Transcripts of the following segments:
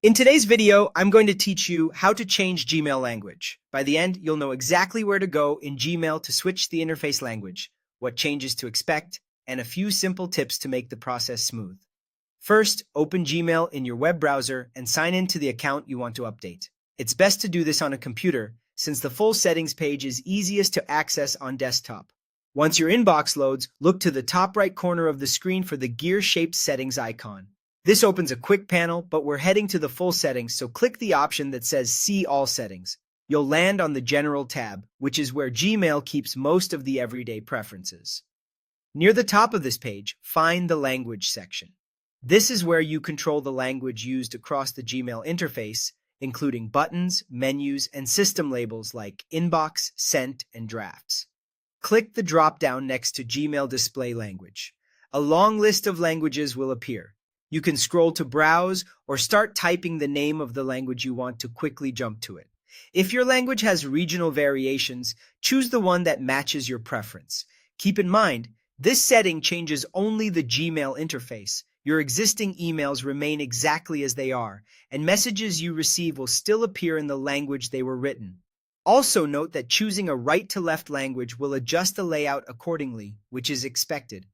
In today's video, I'm going to teach you how to change Gmail language. By the end, you'll know exactly where to go in Gmail to switch the interface language, what changes to expect, and a few simple tips to make the process smooth. First, open Gmail in your web browser and sign in to the account you want to update. It's best to do this on a computer, since the full settings page is easiest to access on desktop. Once your inbox loads, look to the top right corner of the screen for the gear-shaped settings icon. This opens a quick panel, but we're heading to the full settings, so click the option that says See All Settings. You'll land on the General tab, which is where Gmail keeps most of the everyday preferences. Near the top of this page, find the Language section. This is where you control the language used across the Gmail interface, including buttons, menus, and system labels like Inbox, Sent, and Drafts. Click the drop-down next to Gmail Display Language. A long list of languages will appear. You can scroll to browse or start typing the name of the language you want to quickly jump to it. If your language has regional variations, choose the one that matches your preference. Keep in mind, this setting changes only the Gmail interface. Your existing emails remain exactly as they are, and messages you receive will still appear in the language they were written. Also note that choosing a right-to-left language will adjust the layout accordingly, which is expected.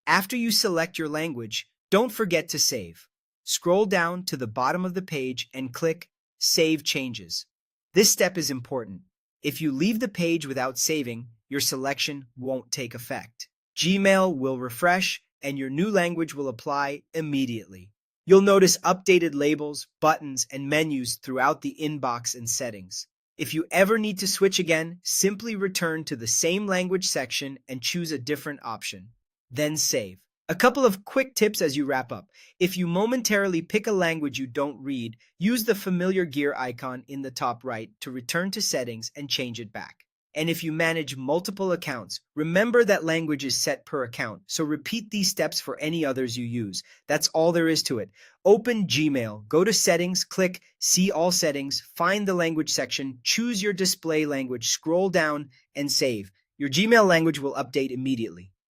After you select your language, don't forget to save. Scroll down to the bottom of the page and click Save Changes. This step is important. If you leave the page without saving, your selection won't take effect. Gmail will refresh, and your new language will apply immediately. You'll notice updated labels, buttons, and menus throughout the inbox and settings. If you ever need to switch again, simply return to the same language section and choose a different option. Then save. A couple of quick tips as you wrap up. If you momentarily pick a language you don't read, use the familiar gear icon in the top right to return to settings and change it back. And if you manage multiple accounts, remember that language is set per account, so repeat these steps for any others you use. That's all there is to it. Open Gmail, go to Settings, click See All Settings, find the language section, choose your display language, scroll down, and save. Your Gmail language will update immediately.